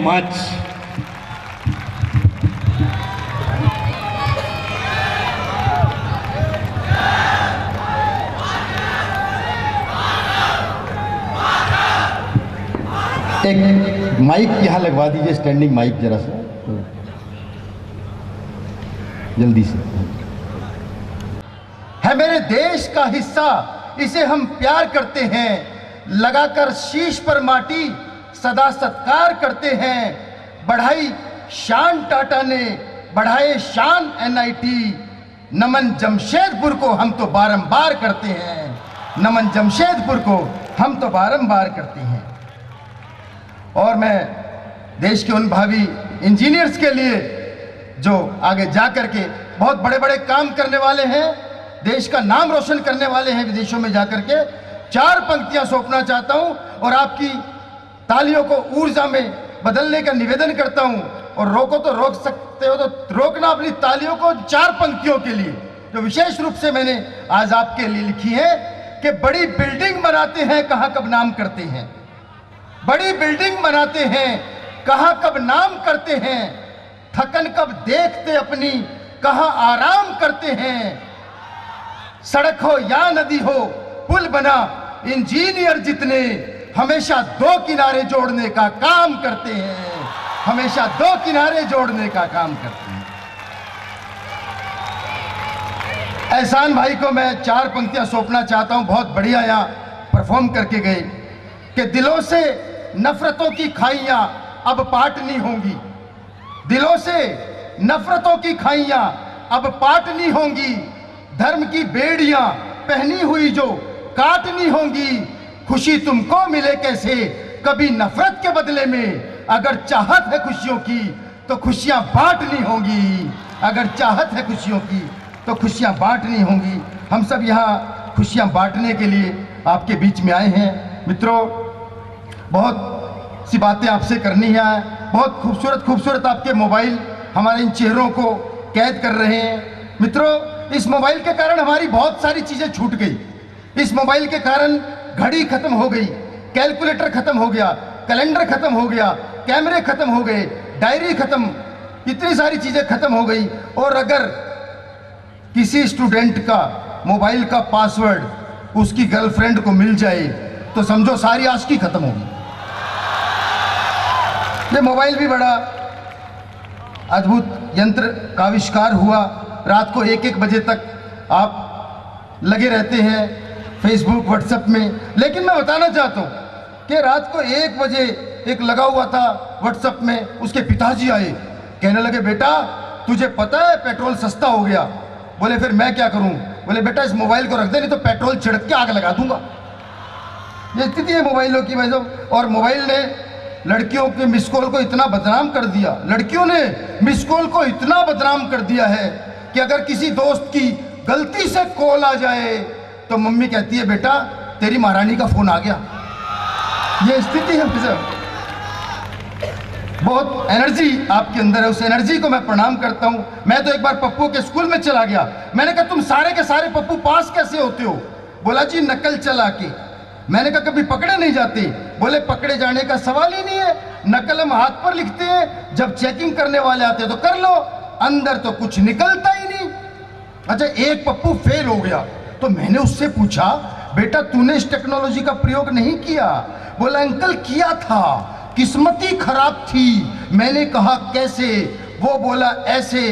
Much. एक mic यहाँ लगवा दीजिए, स्टैंडिंग माइक जरा सा जल्दी से। है मेरे देश का हिस्सा, इसे हम प्यार करते हैं, लगाकर शीश पर माटी सदा सत्कार करते हैं। बढ़ाई शान टाटा ने, बढ़ाए शान एनआईटी, नमन जमशेदपुर को हम तो बारंबार करते हैं, नमन जमशेदपुर को हम तो बारंबार करते हैं। और मैं देश के उन भावी इंजीनियर्स के लिए जो आगे जा कर के बहुत बड़े बड़े काम करने वाले हैं, देश का नाम रोशन करने वाले हैं विदेशों में जाकर के, 4 पंक्तियां सौंपना चाहता हूं और आपकी तालियों को ऊर्जा में बदलने का निवेदन करता हूं। और रोको तो रोक सकते हो तो रोकना अपनी तालियों को 4 पंक्तियों के लिए, जो विशेष रूप से मैंने आज आपके लिए लिखी है कि बड़ी बिल्डिंग बनाते हैं, कहां कब नाम करते हैं। बड़ी बिल्डिंग बनाते हैं, कहां कब नाम करते हैं, थकन कब देखते अपनी, कहां आराम करते हैं। सड़क हो या नदी हो, पुल बना, इंजीनियर जितने हमेशा 2 किनारे जोड़ने का काम करते हैं, हमेशा 2 किनारे जोड़ने का काम करते हैं। एहसान भाई को मैं 4 पंक्तियां सौंपना चाहता हूं, बहुत बढ़िया यहाँ परफॉर्म करके गए कि दिलों से नफरतों की खाइयां अब पाटनी होंगी, दिलों से नफरतों की खाइयां अब पाटनी होंगी, धर्म की बेड़ियां पहनी हुई जो काटनी होंगी। खुशी तुमको मिले कैसे कभी नफरत के बदले में, अगर चाहत है खुशियों की तो खुशियां बांटनी होंगी, अगर चाहत है खुशियों की तो खुशियां बांटनी होंगी। हम सब यहाँ खुशियां बांटने के लिए आपके बीच में आए हैं। मित्रों, बहुत सी बातें आपसे करनी है, बहुत खूबसूरत खूबसूरत आपके मोबाइल हमारे इन चेहरों को कैद कर रहे हैं। मित्रों, इस मोबाइल के कारण हमारी बहुत सारी चीज़ें छूट गई। इस मोबाइल के कारण घड़ी खत्म हो गई, कैलकुलेटर खत्म हो गया, कैलेंडर खत्म हो गया, कैमरे खत्म हो गए, डायरी खत्म, इतनी सारी चीज़ें खत्म हो गई। और अगर किसी स्टूडेंट का मोबाइल का पासवर्ड उसकी गर्लफ्रेंड को मिल जाए तो समझो सारी आशिकी खत्म होगी। ये मोबाइल भी बड़ा अद्भुत यंत्र का आविष्कार हुआ। रात को 1-1 बजे तक आप लगे रहते हैं फेसबुक व्हाट्सएप में। लेकिन मैं बताना चाहता हूँ कि रात को 1 बजे एक लगा हुआ था व्हाट्सएप में, उसके पिताजी आए, कहने लगे बेटा तुझे पता है पेट्रोल सस्ता हो गया। बोले फिर मैं क्या करूँ? बोले बेटा इस मोबाइल को रख दे, नहीं तो पेट्रोल छिड़क के आग लगा दूंगा। ये स्थिति है मोबाइलों की वजह से। और मोबाइल ने लड़कियों के मिस कॉल को इतना बदनाम कर दिया, लड़कियों ने मिस कॉल को इतना बदनाम कर दिया है कि अगर किसी दोस्त की गलती से कॉल आ जाए तो मम्मी कहती है बेटा तेरी महारानी का फोन आ गया। ये स्थिति है सर। बहुत एनर्जी आपके अंदर है, उस एनर्जी को मैं प्रणाम करता हूं। मैं तो एक बार पप्पू के स्कूल में चला गया, मैंने कहा तुम सारे के सारे पप्पू पास कैसे होते हो? बोला जी नकल चला के। मैंने कहा कभी पकड़े नहीं जाते? बोले पकड़े जाने का सवाल ही नहीं है, नकल हम हाथ पर लिखते हैं, जब चेकिंग करने वाले आते हैं तो कर लो, अंदर तो कुछ निकलता ही नहीं। अच्छा, एक पप्पू फेल हो गया तो मैंने उससे पूछा बेटा तूने इस टेक्नोलॉजी का प्रयोग नहीं किया? बोला अंकल किया था, किस्मती खराब थी। मैंने कहा कैसे? वो बोला ऐसे,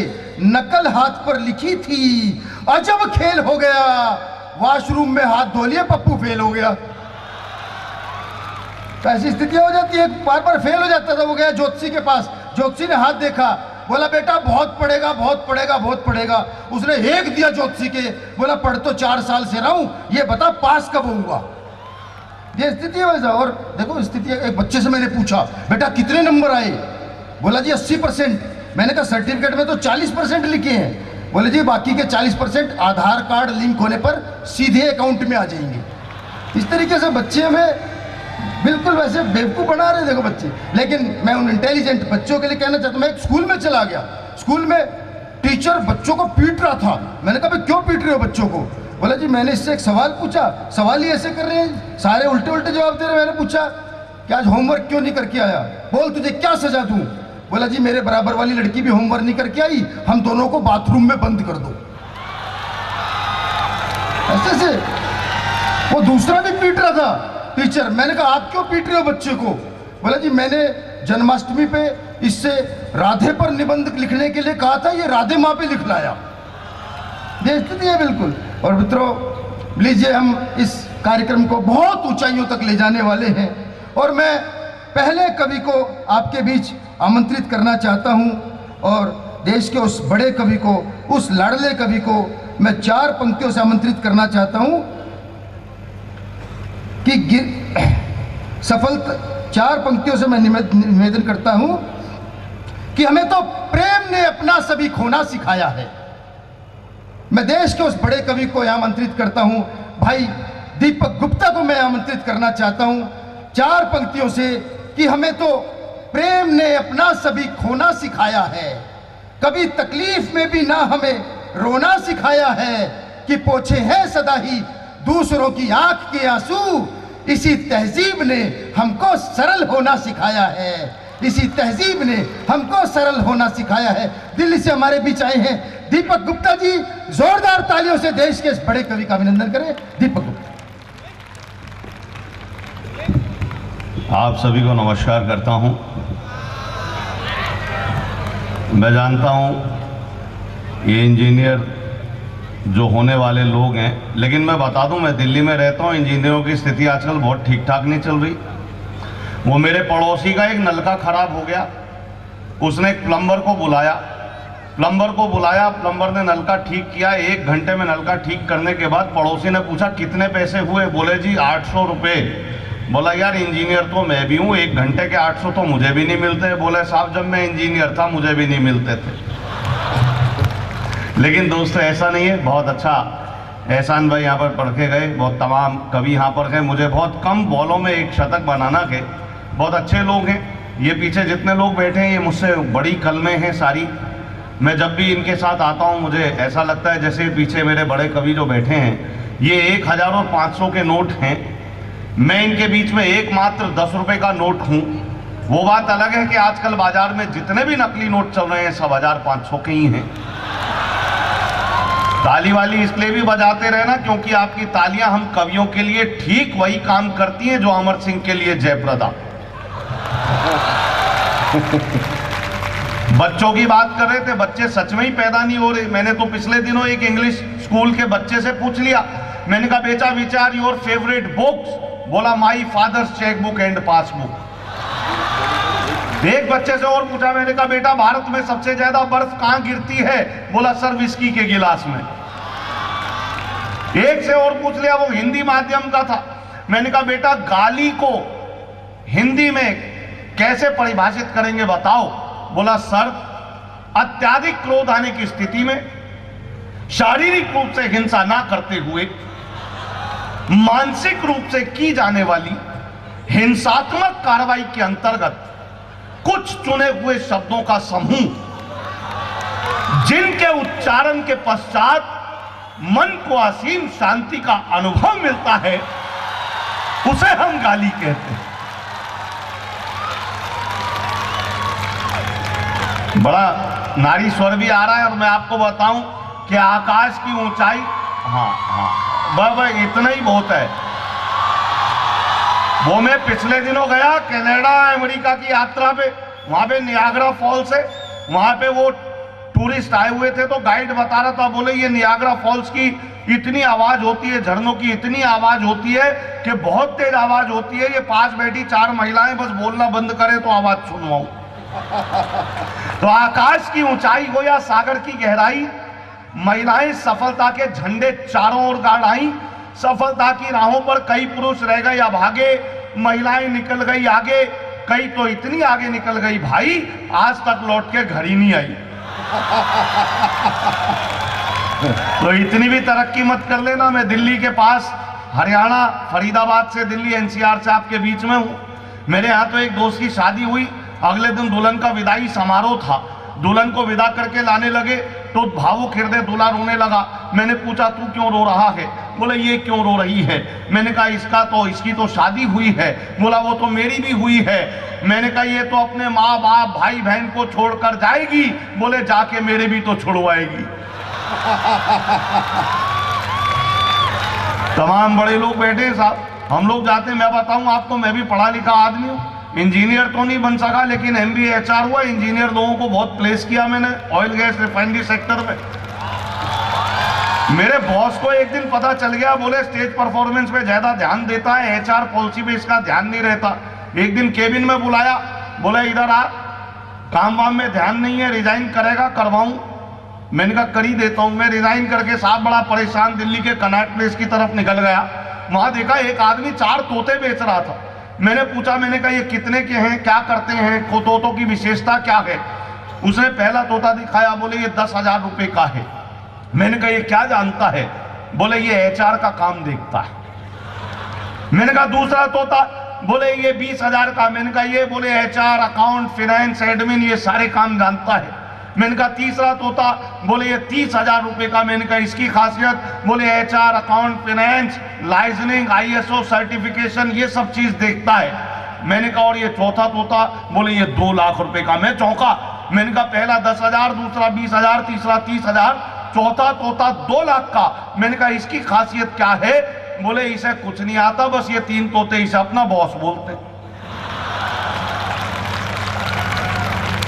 नकल हाथ पर लिखी थी, अजब खेल हो गया, वॉशरूम में हाथ धो लिए पप्पू फेल हो गया। तो ऐसी स्थिति हो जाती है, बार बार फेल हो जाता था। वो गया ज्योतिषी के पास, ज्योतिषी ने हाथ देखा, बोला बेटा बहुत पड़ेगा बहुत पड़ेगा बहुत पड़ेगा। उसने एक दिया ज्योतिषी के, बोला पढ़ तो 4 साल से रहा हूं, ये बता पास कब होऊंगा। ये स्थिति है वैसा। और देखो स्थिति, एक बच्चे से मैंने पूछा बेटा कितने नंबर आए? बोला जी 80%। मैंने कहा सर्टिफिकेट में तो 40% लिखे हैं। बोले जी बाकी के 40% आधार कार्ड लिंक होने पर सीधे अकाउंट में आ जाएंगे। इस तरीके से बच्चे हमें बिल्कुल वैसे बेवकूफ़ बना रहे देखो बच्चे। लेकिन मैं उन इंटेलिजेंट बच्चों के लिए कहना चाहता हूँ, मैं एक स्कूल में चला गया, स्कूल में टीचर बच्चों को पीट रहा था। मैंने कहा भाई क्यों पीट रहे हो बच्चों को? बोला जी मैंने इससे एक सवाल पूछा, सवाल ही ऐसे कर रहे हैं, सारे उल्टे उल्टे जवाब दे रहे हैं। मैंने पूछा कि आज होमवर्क क्यों नहीं करके आया, बोल तुझे क्या सजा दूं। बोला जी मेरे बराबर वाली लड़की भी होमवर्क नहीं करके आई, हम दोनों को बाथरूम में बंद कर दो। ऐसे से वो दूसरा भी पीट रहा था टीचर। मैंने कहा आप क्यों पीट रहे हो बच्चे को। बोला जी मैंने जन्माष्टमी पे इससे राधे पर निबंध लिखने के लिए कहा था, ये राधे माँ पे लिख लाया। बेइज्जती है बिल्कुल। और मित्रों लीजिए, हम इस कार्यक्रम को बहुत ऊंचाइयों तक ले जाने वाले हैं और मैं पहले कवि को आपके बीच आमंत्रित करना चाहता हूं और देश के उस बड़े कवि को, उस लाडले कवि को मैं 4 पंक्तियों से आमंत्रित करना चाहता हूं कि सफल 4 पंक्तियों से मैं निवेदन करता हूं कि हमें तो प्रेम ने अपना सभी खोना सिखाया है। मैं देश के उस बड़े कवि को यहां आमंत्रित करता हूं, भाई दीपक गुप्ता को मैं आमंत्रित करना चाहता हूं 4 पंक्तियों से कि हमें तो प्रेम ने अपना सभी खोना सिखाया है, कभी तकलीफ में भी ना हमें रोना सिखाया है, कि पोछे हैं सदा ही दूसरों की आंख के आंसू, इसी तहजीब ने हमको सरल होना सिखाया है, इसी तहजीब ने हमको सरल होना सिखाया है। दिल्ली से हमारे बीच आए हैं दीपक गुप्ता जी, जोरदार तालियों से देश के इस बड़े कवि का अभिनंदन करें। दीपक गुप्ता। आप सभी को नमस्कार करता हूं। मैं जानता हूं ये इंजीनियर जो होने वाले लोग हैं, लेकिन मैं बता दूं मैं दिल्ली में रहता हूं, इंजीनियरों की स्थिति आजकल बहुत ठीक ठाक नहीं चल रही। वो मेरे पड़ोसी का एक नलका खराब हो गया, उसने एक प्लम्बर को बुलाया, प्लम्बर ने नलका ठीक किया। 1 घंटे में नलका ठीक करने के बाद पड़ोसी ने पूछा कितने पैसे हुए, बोले जी 800 रुपये। बोला यार इंजीनियर तो मैं भी हूँ, 1 घंटे के 800 तो मुझे भी नहीं मिलते। बोले साहब जब मैं इंजीनियर था मुझे भी नहीं मिलते थे। लेकिन दोस्तों ऐसा नहीं है, बहुत अच्छा एहसान भाई यहाँ पर पढ़ के गए, बहुत तमाम कवि यहाँ पर गए, मुझे बहुत कम बॉलों में 1 शतक बनाना के। बहुत अच्छे लोग हैं ये, पीछे जितने लोग बैठे हैं ये मुझसे बड़ी कलमें हैं सारी। मैं जब भी इनके साथ आता हूँ मुझे ऐसा लगता है जैसे पीछे मेरे बड़े कवि जो बैठे हैं ये 1000 और 500 के नोट हैं, मैं इनके बीच में एकमात्र 10 रुपए का नोट हूँ। वो बात अलग है कि आजकल बाजार में जितने भी नकली नोट चल रहे हैं सब 1000-500 के ही हैं। ताली वाली इसलिए भी बजाते रहना क्योंकि आपकी तालियां हम कवियों के लिए ठीक वही काम करती हैं जो अमर सिंह के लिए जयप्रदा। बच्चों की बात कर रहे थे, बच्चे सच में ही पैदा नहीं हो रहे। मैंने तो पिछले दिनों एक इंग्लिश स्कूल के बच्चे से पूछ लिया, मैंने कहा बेटा which are your favourite books, बोला my father's chequebook and passbook. एक बच्चे से और पूछा, मैंने कहा बेटा भारत में सबसे ज्यादा बर्फ कहां गिरती है, बोला सर विस्की के गिलास में। एक से और पूछ लिया, वो हिंदी माध्यम का था, मैंने कहा बेटा गाली को हिंदी में कैसे परिभाषित करेंगे बताओ, बोला सर अत्याधिक क्रोध आने की स्थिति में शारीरिक रूप से हिंसा ना करते हुए मानसिक रूप से की जाने वाली हिंसात्मक कार्रवाई के अंतर्गत कुछ चुने हुए शब्दों का समूह जिनके उच्चारण के पश्चात मन को असीम शांति का अनुभव मिलता है उसे हम गाली कहते हैं। बड़ा नारी स्वर भी आ रहा है और मैं आपको बताऊं कि आकाश की ऊंचाई, बाबा इतना ही बहुत है। वो मैं पिछले दिनों गया कनाडा अमेरिका की यात्रा पे, वहां पे नियाग्रा फॉल्स है, वहां पे वो टूरिस्ट आए हुए थे तो गाइड बता रहा था, बोले ये नियाग्रा फॉल्स की इतनी आवाज होती है, झरनों की इतनी आवाज होती है कि बहुत तेज आवाज होती है, ये पास बैठी 4 महिलाएं बस बोलना बंद करें तो आवाज सुनवाऊं। तो आकाश की ऊंचाई हो या सागर की गहराई, महिलाएं सफलता के झंडे चारों ओर गाड़ आई। सफलता की राहों पर कई पुरुष रह गए या भागे, महिलाएं निकल गई आगे, कई तो इतनी आगे निकल गई भाई आज तक लौट के घर ही नहीं आई। तो इतनी भी तरक्की मत कर लेना। मैं दिल्ली के पास हरियाणा फरीदाबाद से दिल्ली एनसीआर से आपके बीच में हूँ। मेरे यहाँ तो एक दोस्त की शादी हुई, अगले दिन दुल्हन का विदाई समारोह था, दुल्हन को विदा करके लाने लगे तो भावुक हृदय दूल्हा रोने लगा। मैंने पूछा तू क्यों रो रहा है, बोले ये क्यों रो रही है? मैंने कहा इसकी तो शादी हुई है। बोला वो तो मेरी भी हुई है। मैंने कहा ये तो अपने माँ बाप भाई बहन को छोड़कर जाएगी। बोले जाके मेरे भी तो छुड़वाएगी। तमाम बड़े लोग बैठे हैं साहब, हम लोग जाते हैं। मैं बताऊं आपको, मैं भी पढ़ा लिखा आदमी हूं, इंजीनियर तो नहीं बन सका लेकिन MBA HR हुआ। इंजीनियर लोगों को बहुत प्लेस किया मैंने ऑयल गैस रिफाइनरी सेक्टर में। मेरे बॉस को एक दिन पता चल गया, बोले स्टेज परफॉर्मेंस पे ज्यादा ध्यान देता है, HR पॉलिसी पे इसका ध्यान नहीं रहता। एक दिन केबिन में बुलाया, बोला इधर आ, काम वाम में ध्यान नहीं है, रिजाइन करेगा? करवाऊं? मैंने कहा कर ही देता हूं। मैं रिजाइन करके साहब बड़ा परेशान दिल्ली के कनॉट प्लेस की तरफ निकल गया। वहां देखा एक आदमी 4 तोते बेच रहा था। मैंने पूछा, मैंने कहा ये कितने के हैं, क्या करते हैं, तोतों की विशेषता क्या है? उसने पहला तोता दिखाया, बोले ये 10,000 रुपए का है। मैंने कहा ये क्या जानता है? बोले ये HR का काम देखता है। मैंने कहा दूसरा तोता? बोले ये 20,000 का। मैंने कहा ये बोले HR, अकाउंट, फाइनेंस, एडमिन ये सारे काम जानता है। मैंने कहा तीसरा तोता? बोले ये 30,000 रुपए का। मैंने कहा इसकी खासियत? बोले HR, account, finance, licensing, ISO certification ये सब चीज देखता है। मैंने कहा और ये चौथा तोता? बोले ये 2 लाख रुपए का। मैं चौंका। मैंने कहा पहला 10,000, दूसरा 20,000, तीसरा 30,000, चौथा तोता 2 लाख का। मैंने कहा इसकी खासियत क्या है? बोले इसे कुछ नहीं आता, बस ये 3 तोते इसे अपना बॉस बोलते।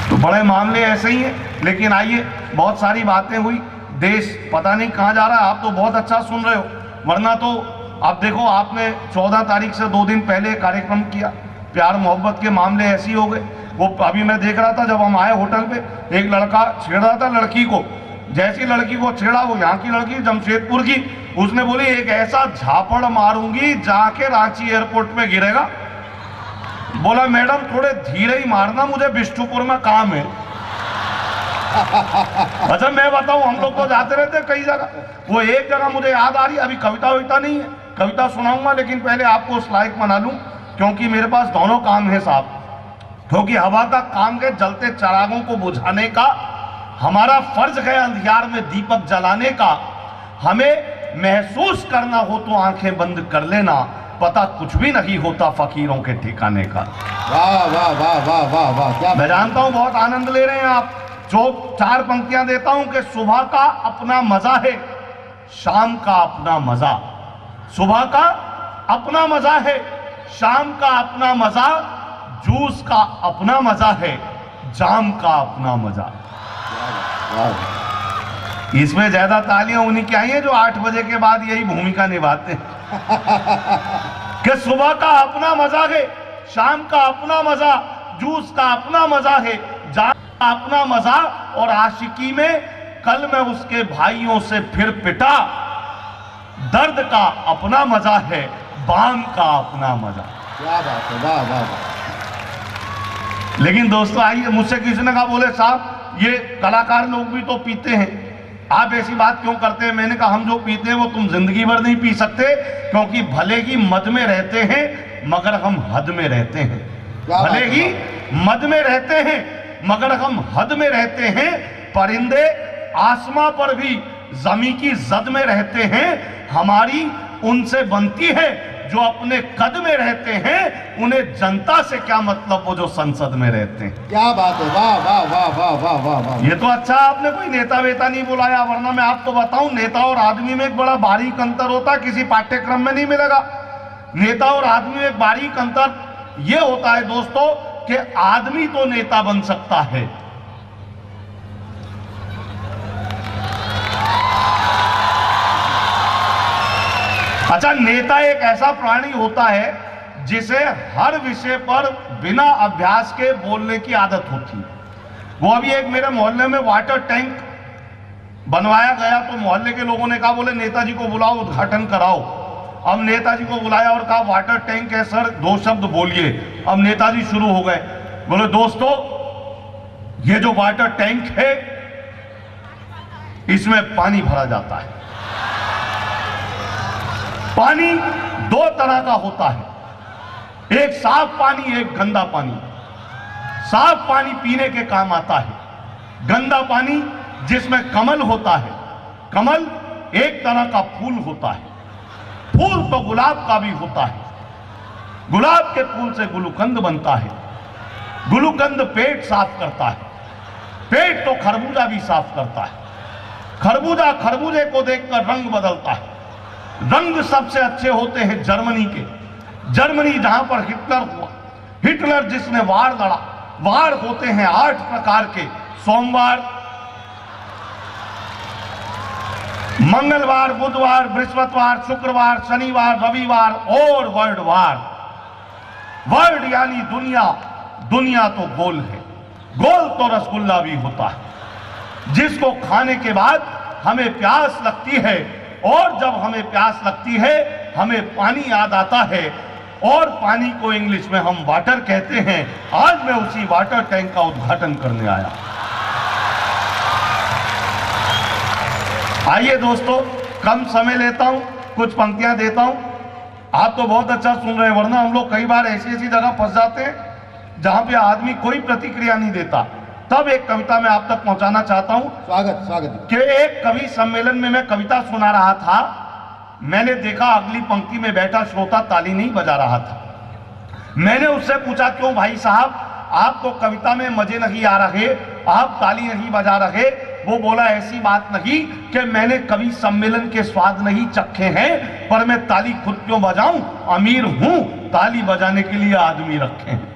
तो बड़े मामले ऐसे ही हैं। लेकिन आइए, बहुत सारी बातें हुई, देश पता नहीं कहां जा रहा है। आप तो बहुत अच्छा सुन रहे हो, वरना तो आप देखो, आपने 14 तारीख से 2 दिन पहले कार्यक्रम किया, प्यार मोहब्बत के मामले ऐसे ही हो गए। वो अभी मैं देख रहा था, जब हम आए होटल पे, एक लड़का छेड़ रहा था लड़की को। जैसी लड़की को छेड़ा, वो यहाँ की लड़की जमशेदपुर की, उसने बोली एक ऐसा झापड़ मारूंगी जाके रांची एयरपोर्ट पे गिरेगा। बोला मैडम थोड़े धीरे ही मारना, मुझे बिष्टुपुर में काम है। अच्छा मैं बताऊं, हम लोग तो जाते रहते कई जगह। वो एक जगह मुझे याद आ रही, अभी कविता नहीं है, कविता सुनाऊंगा, लेकिन पहले आपको उस लायक बना लूं, क्योंकि मेरे पास दोनों काम है साहब। क्योंकि हवा का काम है जलते चिरागों को बुझाने का, हमारा फर्ज है अंधियार में दीपक जलाने का। हमें महसूस करना हो तो आंखें बंद कर लेना, पता कुछ भी नहीं होता फकीरों के ठिकाने का। वाह वाह वाह वाह वाह वाह, क्या मैं जानता हूं बहुत आनंद ले रहे हैं आप। जो 4 पंक्तियां देता हूं कि सुबह का अपना मजा है, शाम का अपना मजा। सुबह का अपना मजा है, शाम का अपना मजा, जूस का अपना मजा है, जाम का अपना मजा। इसमें ज्यादा तालियां उन्हीं की आई हैं जो 8 बजे के बाद यही भूमिका निभाते हैं कि सुबह का अपना मजा है, शाम का अपना मजा, जूस का अपना मजा है, जाम का अपना मजा, और आशिकी में कल मैं उसके भाइयों से फिर पिटा। दर्द का अपना मजा है, बाम का अपना मजा। क्या बात है, वाह वाह वाह। लेकिन दोस्तों आइए, मुझसे किसी ने कहा बोले साहब ये कलाकार लोग भी तो पीते हैं, आप ऐसी बात क्यों करते हैं? मैंने कहा हम जो पीते हैं वो तुम जिंदगी भर नहीं पी सकते, क्योंकि भले ही मद में रहते हैं मगर हम हद में रहते हैं। भले ही मद में रहते हैं मगर हम हद में रहते हैं। परिंदे आसमां पर भी जमी की जद में रहते हैं, हमारी उनसे बनती है जो अपने कद में रहते हैं। उन्हें जनता से क्या मतलब, वो जो संसद में रहते हैं। क्या बात है, वाह वाह वाह वाह वाह वाह वाह। ये तो अच्छा आपने कोई नेता वेता नहीं बुलाया, वरना मैं आपको बताऊं नेता और आदमी में एक बड़ा बारीक अंतर होता है, किसी पाठ्यक्रम में नहीं मिलेगा। नेता और आदमी में एक बारीक अंतर ये होता है दोस्तों कि आदमी तो नेता बन सकता है, अच्छा नेता एक ऐसा प्राणी होता है जिसे हर विषय पर बिना अभ्यास के बोलने की आदत होती है। वो अभी एक मेरे मोहल्ले में वाटर टैंक बनवाया गया, तो मोहल्ले के लोगों ने कहा बोले नेताजी को बुलाओ, उद्घाटन कराओ। अब नेताजी को बुलाया और कहा वाटर टैंक है सर, 2 शब्द बोलिए। अब नेताजी शुरू हो गए, बोले दोस्तों ये जो वाटर टैंक है इसमें पानी भरा जाता है। पानी 2 तरह का होता है, एक साफ पानी, एक गंदा पानी। साफ पानी पीने के काम आता है, गंदा पानी जिसमें कमल होता है। कमल एक तरह का फूल होता है, फूल तो गुलाब का भी होता है, गुलाब के फूल से गुलूकंद बनता है, गुलूकंद पेट साफ करता है, पेट तो खरबूजा भी साफ करता है, खरबूजा खरबूजे को देखकर रंग बदलता है, रंग सबसे अच्छे होते हैं जर्मनी के, जर्मनी जहां पर हिटलर हुआ, हिटलर जिसने वार लड़ा, वार होते हैं 8 प्रकार के, सोमवार, मंगलवार, बुधवार, बृहस्पतिवार, शुक्रवार, शनिवार, रविवार और वर्ल्ड वार। वर्ल्ड यानी दुनिया, दुनिया तो गोल है, गोल तो रसगुल्ला भी होता है जिसको खाने के बाद हमें प्यास लगती है, और जब हमें प्यास लगती है हमें पानी याद आता है, और पानी को इंग्लिश में हम वाटर कहते हैं। आज मैं उसी वाटर टैंक का उद्घाटन करने आया। आइए दोस्तों, कम समय लेता हूं, कुछ पंक्तियां देता हूं। आप तो बहुत अच्छा सुन रहे हैं, वरना हम लोग कई बार ऐसी ऐसी जगह फंस जाते हैं जहां पे आदमी कोई प्रतिक्रिया नहीं देता। तब एक कविता मैं आप तक पहुंचाना चाहता हूं। स्वागत स्वागत। कि एक कवि सम्मेलन में मैं कविता सुना रहा था, मैंने देखा अगली पंक्ति में बैठा श्रोता ताली नहीं बजा रहा था। मैंने उससे पूछा, क्यों भाई साहब, आपको कविता में मजे नहीं आ रहे, आप ताली नहीं बजा रहे? वो बोला, ऐसी बात नहीं कि मैंने कवि सम्मेलन के स्वाद नहीं चखे हैं, पर मैं ताली खुद क्यों बजाऊं, अमीर हूं, ताली बजाने के लिए आदमी रखे हैं।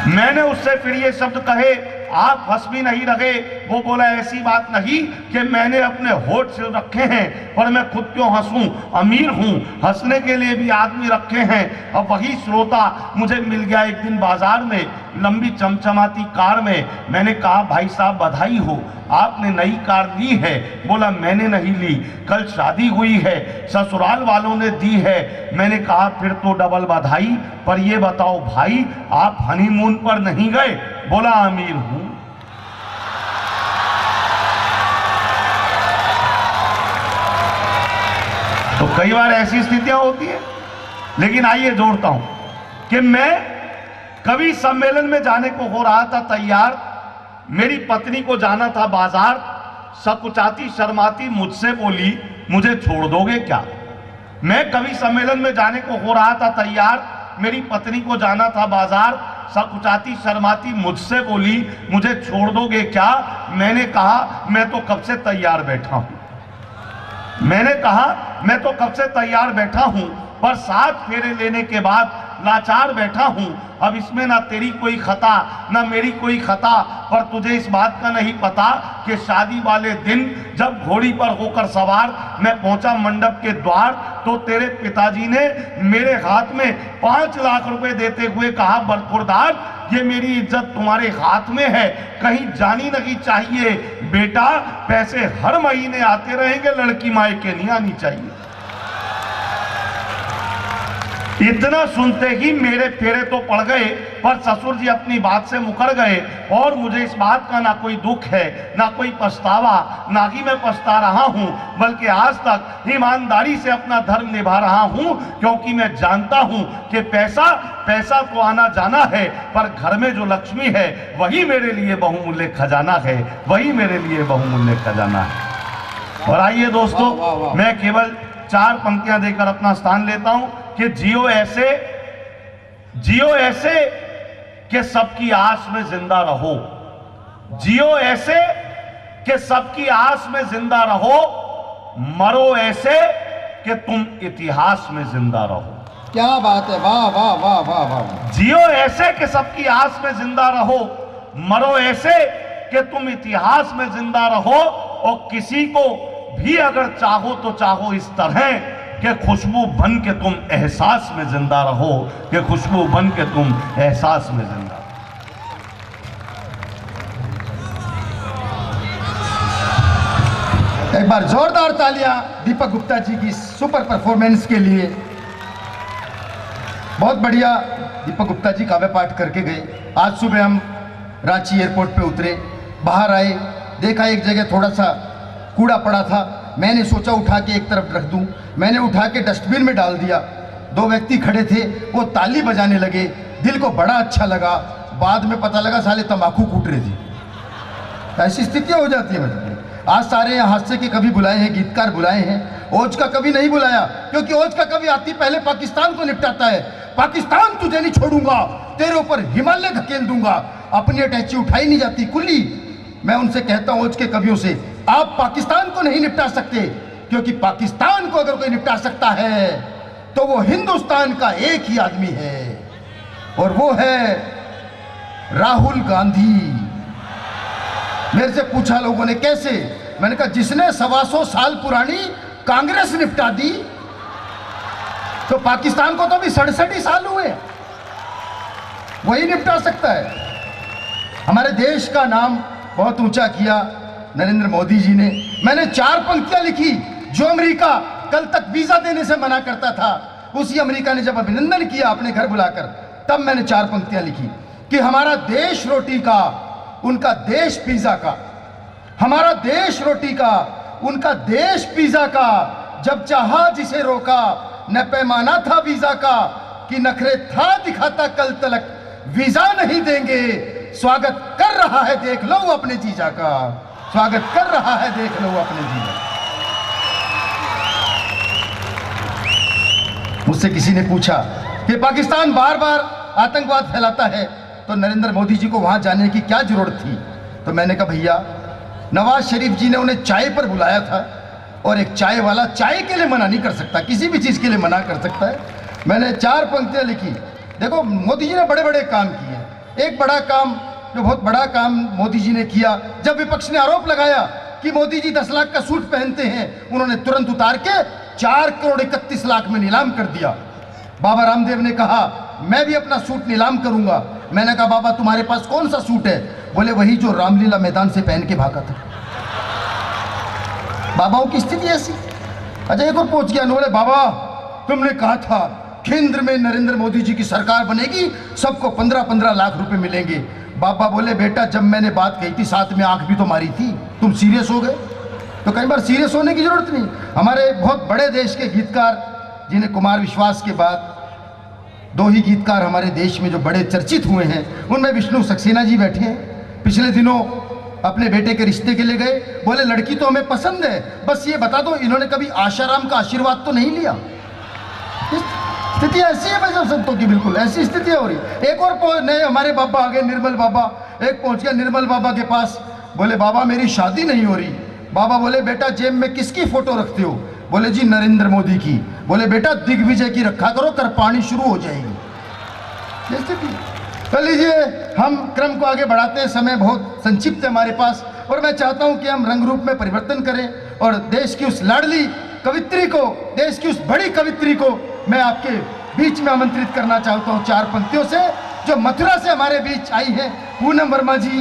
मैंने उससे फिर ये शब्द कहे, आप हंस भी नहीं रहे। वो बोला, ऐसी बात नहीं कि मैंने अपने होठ से रखे हैं, पर मैं खुद क्यों हंसूं, अमीर हूं, हंसने के लिए भी आदमी रखे हैं। अब वही श्रोता मुझे मिल गया एक दिन बाजार में, लंबी चमचमाती कार में। मैंने कहा, भाई साहब बधाई हो, आपने नई कार ली है। बोला, मैंने नहीं ली, कल शादी हुई है, ससुराल वालों ने दी है। मैंने कहा, फिर तो डबल बधाई, पर ये बताओ भाई, आप हनीमून पर नहीं गए? बोला, अमीर हूं। तो कई बार ऐसी स्थितियां होती है। लेकिन आइए जोड़ता हूं कि मैं कवि सम्मेलन में जाने को हो रहा था तैयार, मेरी पत्नी को जाना था बाजार, सकुचाती शर्माती मुझसे बोली, मुझे छोड़ दोगे क्या? मैं कवि सम्मेलन में जाने को हो रहा था तैयार, मेरी पत्नी को जाना था बाजार, सकुचाती शर्माती मुझसे बोली, मुझे छोड़ दोगे क्या? मैंने कहा, मैं तो कब से तैयार बैठा हूं। मैंने कहा, मैं तो कब से तैयार बैठा हूं, पर 7 फेरे लेने के बाद लाचार बैठा हूं। अब इसमें ना तेरी कोई खता, ना मेरी कोई खता, पर तुझे इस बात का नहीं पता कि शादी वाले दिन जब घोड़ी पर होकर सवार मैं पहुंचा मंडप के द्वार, तो तेरे पिताजी ने मेरे हाथ में 5 लाख रुपए देते हुए कहा, बरखुरदार, ये मेरी इज्जत तुम्हारे हाथ में है, कहीं जानी नहीं चाहिए। बेटा, पैसे हर महीने आते रहेंगे, लड़की मायके नहीं आनी चाहिए। इतना सुनते ही मेरे फेरे तो पड़ गए, पर ससुर जी अपनी बात से मुकर गए, और मुझे इस बात का ना कोई दुख है, ना कोई पछतावा, ना ही मैं पछता रहा हूं, बल्कि आज तक ईमानदारी से अपना धर्म निभा रहा हूं, क्योंकि मैं जानता हूं कि पैसा तो आना जाना है, पर घर में जो लक्ष्मी है वही मेरे लिए बहुमूल्य खजाना है, वही मेरे लिए बहुमूल्य खजाना है। और आइए दोस्तों, मैं केवल 4 पंक्तियां देकर अपना स्थान लेता हूं कि जियो ऐसे कि सबकी आस में जिंदा रहो, जियो ऐसे कि सबकी आस में जिंदा रहो, मरो ऐसे कि तुम इतिहास में जिंदा रहो। क्या बात है, वाह वाह वाह वाह वाह। जियो ऐसे कि सबकी आस में जिंदा रहो, मरो ऐसे कि तुम इतिहास में जिंदा रहो, और किसी को भी अगर चाहो तो चाहो इस तरह कि खुशबू बन के तुम एहसास में जिंदा रहो, कि खुशबू बन के तुम एहसास में जिंदा रहो। एक बार जोरदार तालियां दीपक गुप्ता जी की सुपर परफॉर्मेंस के लिए। बहुत बढ़िया, दीपक गुप्ता जी काव्य पाठ करके गए। आज सुबह हम रांची एयरपोर्ट पे उतरे, बाहर आए, देखा एक जगह थोड़ा सा कूड़ा पड़ा था, मैंने सोचा उठा के एक तरफ रख दूं, मैंने उठा के डस्टबिन में डाल दिया। 2 व्यक्ति खड़े थे, वो ताली बजाने लगे, दिल को बड़ा अच्छा लगा। बाद में पता लगा साले तंबाकू कूट रहे थे। ऐसी स्थितियां हो जाती है। आज सारे यहाँ हादसे के कवि बुलाए हैं, गीतकार बुलाए हैं, ओज का कभी नहीं बुलाया, क्योंकि ओज का कभी आती पहले पाकिस्तान को निपटाता है। पाकिस्तान तुझे नहीं छोड़ूंगा, तेरे ऊपर हिमालय धकेल दूंगा। अपनी अटैची उठाई नहीं जाती कुल्ली। मैं उनसे कहता हूं, ओज के कवियों से, आप पाकिस्तान को नहीं निपटा सकते, क्योंकि पाकिस्तान को अगर कोई निपटा सकता है तो वो हिंदुस्तान का एक ही आदमी है, और वो है राहुल गांधी। मेरे से पूछा लोगों ने कैसे, मैंने कहा जिसने 125 साल पुरानी कांग्रेस निपटा दी, तो पाकिस्तान को तो अभी 67 ही साल हुए, वही निपटा सकता है। हमारे देश का नाम बहुत ऊंचा किया नरेंद्र मोदी जी ने। मैंने 4 पंक्तियां लिखी। जो अमेरिका कल तक वीजा देने से मना करता था, उसी अमेरिका ने जब अभिनंदन किया अपने घर बुलाकर, तब मैंने 4 पंक्तियां लिखी कि हमारा देश रोटी का, उनका देश पिज्जा का। हमारा देश रोटी का, उनका देश पिज्जा का। जब चाहा जिसे रोका, न पैमाना था वीजा का, कि नखरे था दिखाता कल तलक, वीजा नहीं देंगे। स्वागत कर रहा है देख लो अपने जीजा का, स्वागत कर रहा है देख लो अपने जीजा। मुझसे किसी ने पूछा कि पाकिस्तान बार बार आतंकवाद फैलाता है, तो नरेंद्र मोदी जी को वहां जाने की क्या जरूरत थी? तो मैंने कहा भैया, नवाज शरीफ जी ने उन्हें चाय पर बुलाया था, और एक चाय वाला चाय के लिए मना नहीं कर सकता, किसी भी चीज के लिए मना कर सकता है। मैंने 4 पंक्तियां लिखी। देखो, मोदी जी ने बड़े बड़े काम किए। एक बड़ा काम, जो बहुत बड़ा काम मोदी जी ने किया, जब विपक्ष ने आरोप लगाया कि मोदी जी 10 लाख का सूट पहनते हैं, उन्होंने तुरंत उतार के 4 करोड़ 31 लाख में नीलाम कर दिया। बाबा रामदेव ने कहा मैं भी अपना सूट नीलाम करूंगा। मैंने कहा बाबा तुम्हारे पास कौन सा सूट है? बोले वही जो रामलीला मैदान से पहन के भागा था। बाबाओं की स्थिति ऐसी। अच्छा, एक और पहुंच गया, बोले बाबा तुमने कहा था केंद्र में नरेंद्र मोदी जी की सरकार बनेगी, सबको 15-15 लाख रुपए मिलेंगे। बाबा बोले बेटा, जब मैंने बात कही थी साथ में आंख भी तो मारी थी, तुम सीरियस हो गए। तो कई बार सीरियस होने की जरूरत नहीं। हमारे बहुत बड़े देश के गीतकार, जिन्हें कुमार विश्वास के बाद 2 ही गीतकार हमारे देश में जो बड़े चर्चित हुए हैं, उनमें विष्णु सक्सेना जी बैठे हैं। पिछले दिनों अपने बेटे के रिश्ते के लिए गए, बोले लड़की तो हमें पसंद है, बस ये बता दो इन्होंने कभी आशाराम का आशीर्वाद तो नहीं लिया। स्थिति ऐसी है भाई, सब संतों की बिल्कुल ऐसी स्थिति हो रही। एक और नए हमारे बाबा आ गए, निर्मल बाबा। एक पहुंच गया निर्मल बाबा के पास, बोले बाबा मेरी शादी नहीं हो रही। बाबा बोले बेटा जेब में किसकी फोटो रखते हो? बोले जी नरेंद्र मोदी की। बोले बेटा दिग्विजय की रखा करो, कर पानी शुरू हो जाएगी। स्थिति। तो लीजिए, हम क्रम को आगे बढ़ाते हैं, समय बहुत संक्षिप्त है हमारे पास, और मैं चाहता हूं कि हम रंग रूप में परिवर्तन करें, और देश की उस लाडली कवित्री को, देश की उस बड़ी कवित्री को मैं आपके बीच में आमंत्रित करना चाहता हूं 4 पंक्तियों से, जो मथुरा से हमारे बीच आई है, पूनम वर्मा जी।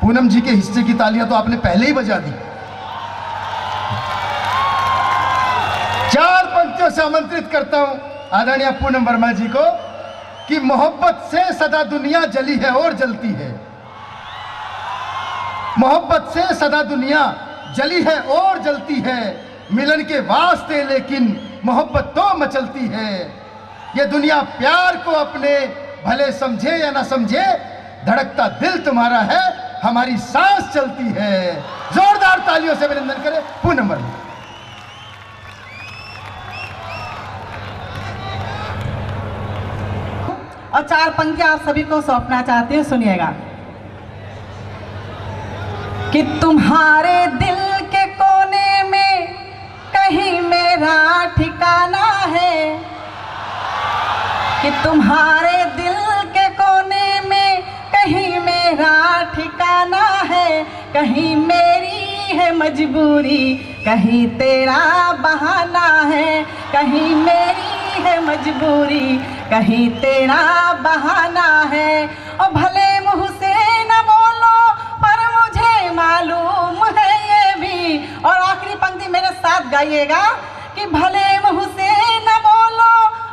पूनम जी के हिस्से की तालियां तो आपने पहले ही बजा दी। 4 पंक्तियों से आमंत्रित करता हूं आदरणीय पूनम वर्मा जी को, कि मोहब्बत से सदा दुनिया जली है और जलती है। मोहब्बत से सदा दुनिया जली है और जलती है, मिलन के वास्ते लेकिन मोहब्बत तो मचलती है। ये दुनिया प्यार को अपने भले समझे या ना समझे, धड़कता दिल तुम्हारा है, हमारी सांस चलती है। जोरदार तालियों से अभिनंदन करें पूनम वर्मा। और 4 पंक्तियां आप सभी को सौंपना चाहती हूँ, सुनिएगा। कि तुम्हारे दिल के कोने में कहीं मेरा ठिकाना है, कि तुम्हारे दिल के कोने में कहीं मेरा ठिकाना है, कहीं मेरी है मजबूरी, कहीं तेरा बहाना है, कहीं मेरी है मजबूरी, कहीं तेरा बहाना है। और भले मुँह से न बोलो पर मुझे मालूम है ये भी। और आखिरी पंक्ति मेरे साथ गाइएगा कि भले मुँह से न बोलो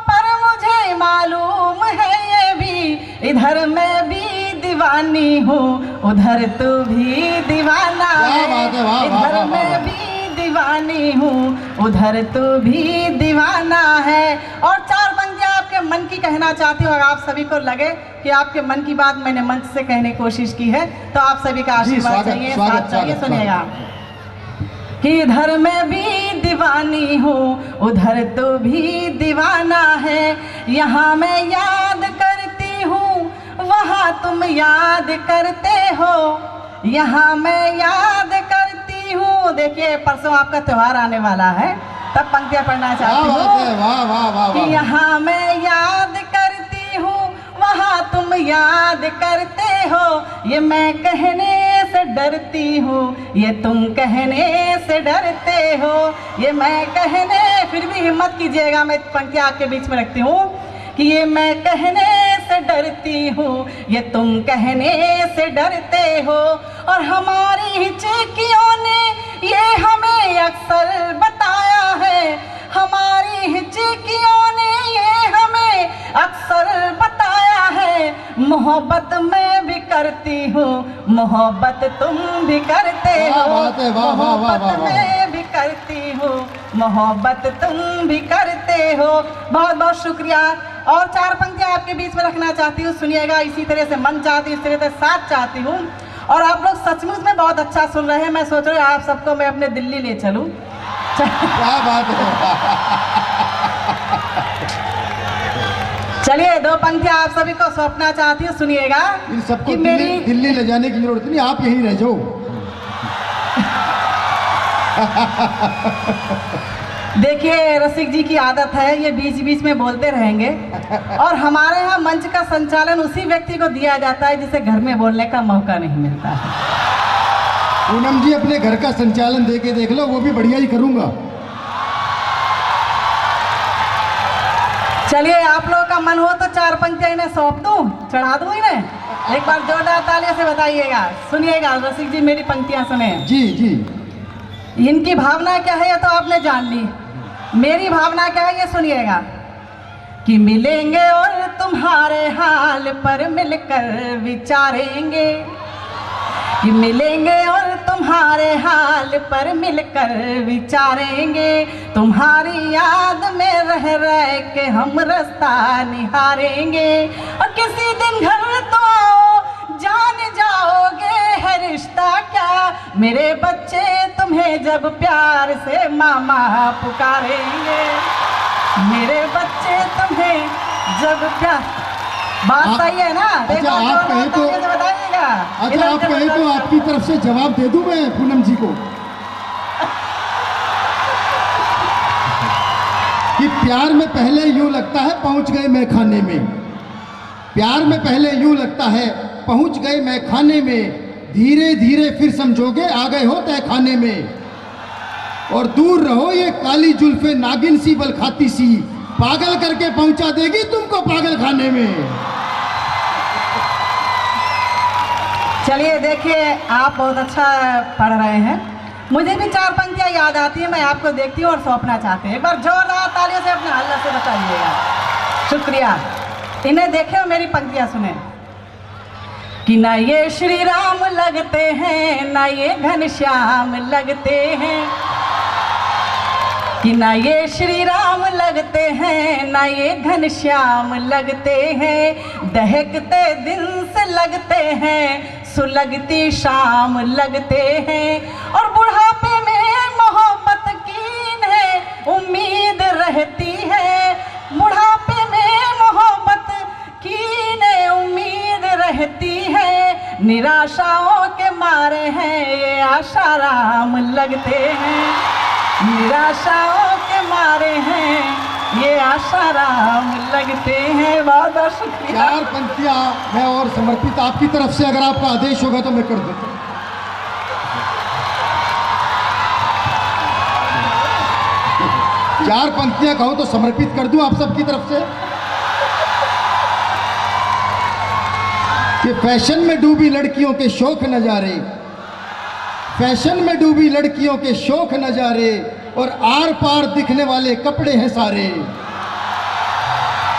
पर मुझे मालूम है ये भी, इधर मैं भी दीवानी हूँ उधर तू भी दीवाना है, इधर मैं भी दीवानी हूँ उधर तू भी दीवाना है। और 4 पंक्तियां आपके मन की कहना चाहती हूँ। अगर आप सभी को लगे कि आपके मन की बात मैंने मंच से कहने की कोशिश की है तो आप सभी का आशीर्वाद स्वागत, चाहिए, स्वागत, साथ चाहिए। स्वागत, सुनिएगा कि इधर मैं भी दीवानी हूँ उधर तो भी दीवाना है, यहाँ मैं याद करती हूँ वहाँ तुम याद करते हो, यहाँ मैं याद करती हूँ। देखिए परसों आपका त्योहार आने वाला है, तब पंक्तियाँ पढ़ना चाहती क्या बात है, हूँ वाह वाह वाह कि वाह। यहाँ मैं याद करती हूँ वहाँ तुम याद करते हो, ये मैं कहने से डरती हूँ ये तुम कहने से डरते हो, ये मैं कहने, फिर भी हिम्मत कीजिएगा, मैं पंक्तियाँ आपके बीच में रखती हूँ कि ये मैं कहने से डरती हूँ ये तुम कहने से डरते हो, और हमारी हिचकियों ने ये हमें अक्सर बताया है, हमारी हिचकियों ने ये हमें अक्सर बताया है, मोहब्बत मैं भी करती हूँ मोहब्बत तुम भी करते क्या हो, बात है, वाह, वाह, वाह, वाह, मोहब्बत वाह। मैं भी करती हूँ मोहब्बत तुम भी करते हो। बहुत बहुत शुक्रिया। और चार पंक्तियाँ आपके बीच में रखना चाहती हूँ, सुनिएगा। इसी तरह से मन चाहती हूँ, इस तरह से साथ चाहती हूँ। और आप लोग सचमुच में बहुत अच्छा सुन रहे हैं, मैं सोच रही हूँ आप सबको मैं अपने दिल्ली ले चलूँ। क्या बात है। चलिए दो पंक्तियाँ आप सभी को सौंपना चाहती हूँ, सुनिएगा इन सबको कि दिल्ली दिल्ली ले जाने की जरूरत नहीं, आप यहीं रह जाओ। देखिए रसिक जी की आदत है ये बीच बीच में बोलते रहेंगे, और हमारे यहाँ मंच का संचालन उसी व्यक्ति को दिया जाता है जिसे घर में बोलने का मौका नहीं मिलता है। पूनम जी अपने घर का संचालन दे के देख लो, वो भी बढ़िया ही करूंगा। चलिए आप लोगों का मन हो तो चार पंक्तियाँ इन्हें सौंप दूँ, चढ़ा दूँ इन्हें। एक बार जोरदार तालियों से बताइएगा। सुनिएगा रसिक जी, मेरी पंक्तियाँ सुने। जी जी। इनकी भावना क्या है ये तो आपने जान ली, मेरी भावना क्या है ये सुनिएगा कि मिलेंगे और तुम्हारे हाल पर मिलकर विचारेंगे, कि मिलेंगे और तुम्हारे हाल पर मिलकर विचारेंगे, तुम्हारी याद में रह के हम रास्ता निहारेंगे, और किसी दिन घर तो आओ जान जाओगे है रिश्ता क्या, मेरे बच्चे तुम्हें जब प्यार से मामा पुकारेंगे, मेरे बच्चे तुम्हें जब प्यार। बात सही है ना? अच्छा आप कहें तो, बताइएगा। अच्छा आप कहें तो आपकी तरफ से जवाब दे दूं मैं पूनम जी को कि प्यार में पहले यूं लगता है पहुंच गए मैं खाने में, प्यार में पहले यूं लगता है पहुंच गए मैं खाने में, धीरे धीरे फिर समझोगे आ गए हो तय खाने में, और दूर रहो ये काली जुल्फे नागिन सी बल खाती सी, पागल करके पहुंचा देगी तुमको पागल खाने में। चलिए देखिए आप बहुत अच्छा पढ़ रहे हैं, मुझे भी चार पंक्तियाँ याद आती है, मैं आपको देखती हूँ और सौंपना चाहती हूँ। एक बार जोरदार तालियों से अपने हल्ला से बताइएगा। शुक्रिया। इन्हें देखे और मेरी पंक्तियाँ सुने कि ना ये श्री राम लगते हैं ना ये घनश्याम लगते हैं, कि ना ये श्री राम लगते हैं ना ये घनश्याम लगते हैं, दहकते दिन से लगते हैं सुलगती शाम लगते हैं, और बुढ़ापे में मोहब्बत की है उम्मीद रहती है, बुढ़ापे में मोहब्बत की ने उम्मीद रहती है, निराशाओं के मारे हैं ये आशाराम लगते हैं, निराशाओं के मारे हैं ये आशाराम लगते हैं। बहुत बहुत शुक्रिया। चार पंक्तियां मैं और समर्पित आपकी तरफ से, अगर आपका आदेश होगा तो मैं कर देता हूं। चार पंक्तियां कहो तो समर्पित कर दूं आप सबकी तरफ से कि फैशन में डूबी लड़कियों के शौक नजारे, फैशन में डूबी लड़कियों के शौक नजारे, और आर पार दिखने वाले कपड़े हैं सारे,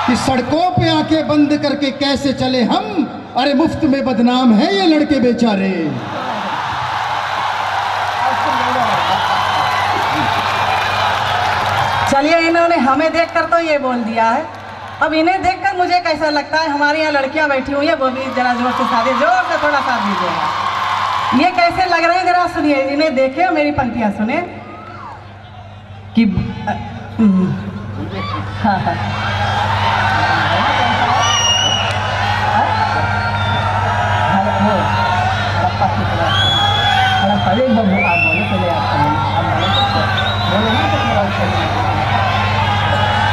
कि सड़कों पे आके बंद करके कैसे चले हम, अरे मुफ्त में बदनाम है ये लड़के बेचारे। चलिए इन्होंने हमें देखकर तो ये बोल दिया है अब इन्हें देखकर मुझे कैसा लगता है, हमारे यहाँ लड़कियां बैठी हुई है, वो भी जरा जोर से साथ जोर से थोड़ा साथ दीजिएगा। ये कैसे लग रहे हैं जरा सुनिए, इन्हें देखे और मेरी पंक्तियां सुने कि हाँ हाँ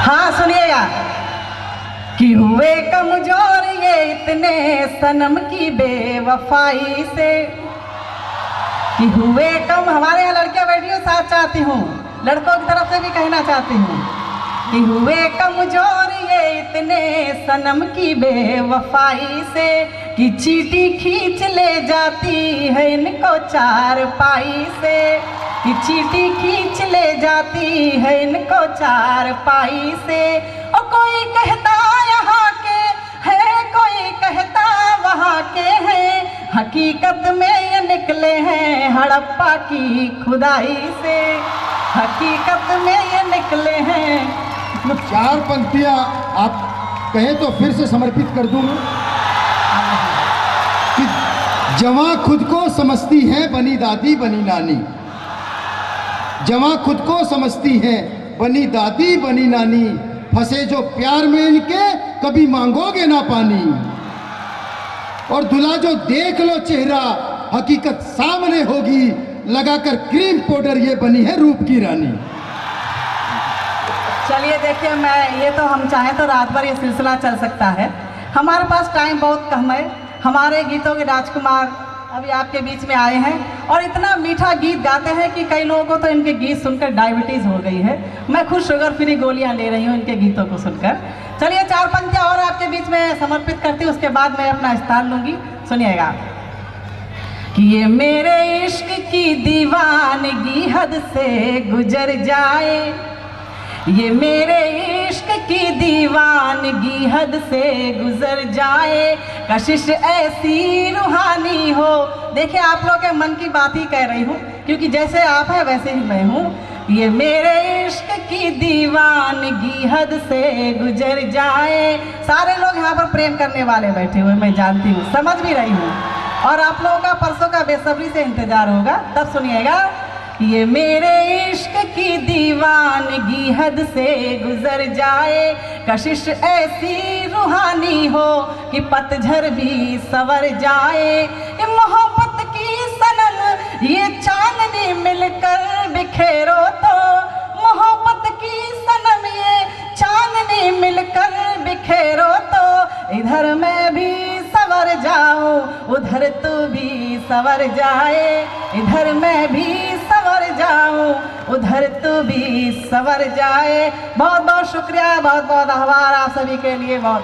हाँ सुनिएगा कि हुए कमजोर ये इतने सनम की बेवफाई से, कि हुए कम, हमारे यहाँ लड़कियां बैठी हो साथ चाहती हूँ, लड़कों की तरफ से भी कहना चाहती हूँ कि हुए कमजोर ये इतने सनम की बेवफाई से, कि चींटी खींच ले जाती है इनको चार पाई से, कि चींटी खींच ले जाती है इनको चार पाई से। और कोई कहता यहाँ के है, कोई कहता वहाँ के हैं, हकीकत में ये निकले हैं हड़प्पा की खुदाई से, हकीकत में ये निकले हैं। 4 पंक्तियां आप कहें तो फिर से समर्पित कर दूं कि जवां खुद को समझती है बनी दादी बनी नानी, जवां खुद को समझती है बनी दादी बनी नानी, फंसे जो प्यार में इनके कभी मांगोगे ना पानी, और दुल्हा जो देख लो चेहरा हकीकत सामने होगी, लगाकर क्रीम पाउडर ये बनी है रूप की रानी। चलिए देखिए, मैं ये तो हम चाहें तो रात भर ये सिलसिला चल सकता है, हमारे पास टाइम बहुत कम है। हमारे गीतों के राजकुमार अभी आपके बीच में आए हैं और इतना मीठा गीत गाते हैं कि कई लोगों को तो इनके गीत सुनकर डायबिटीज़ हो गई है। मैं खुद शुगर फ्री गोलियां ले रही हूँ इनके गीतों को सुनकर। चलिए 4 पंक्तियाँ और आपके बीच में समर्पित करती हूँ, उसके बाद मैं अपना स्थान लूँगी। सुनिएगा कि ये मेरे इश्क की दीवानगी हद से गुजर जाए, ये मेरे इश्क की दीवानगी हद से गुजर जाए, कशिश ऐसी रूहानी हो। देखिए आप लोग के मन की बात ही कह रही हूँ, क्योंकि जैसे आप हैं वैसे ही मैं हूँ। ये मेरे इश्क की दीवानगी हद से गुजर जाए। सारे लोग यहाँ पर प्रेम करने वाले बैठे हुए, मैं जानती हूँ, समझ भी रही हूँ, और आप लोगों का परसों का बेसब्री से इंतजार होगा। तब सुनिएगा, ये मेरे इश्क की दीवानगी हद से गुजर जाए, कशिश ऐसी रूहानी हो कि पतझड़ भी सवर जाए। ये मोहब्बत की सनम ये चांदनी मिलकर बिखेरो तो, मोहब्बत की सनम ये चांदनी मिलकर बिखेरो तो, इधर मैं भी सवर जाऊं उधर तू भी सवर जाए, इधर मैं भी सवर जाऊं उधर तू भी सवर जाए। बहुत बहुत शुक्रिया, बहुत बहुत आभार आप सभी के लिए, बहुत बहुत।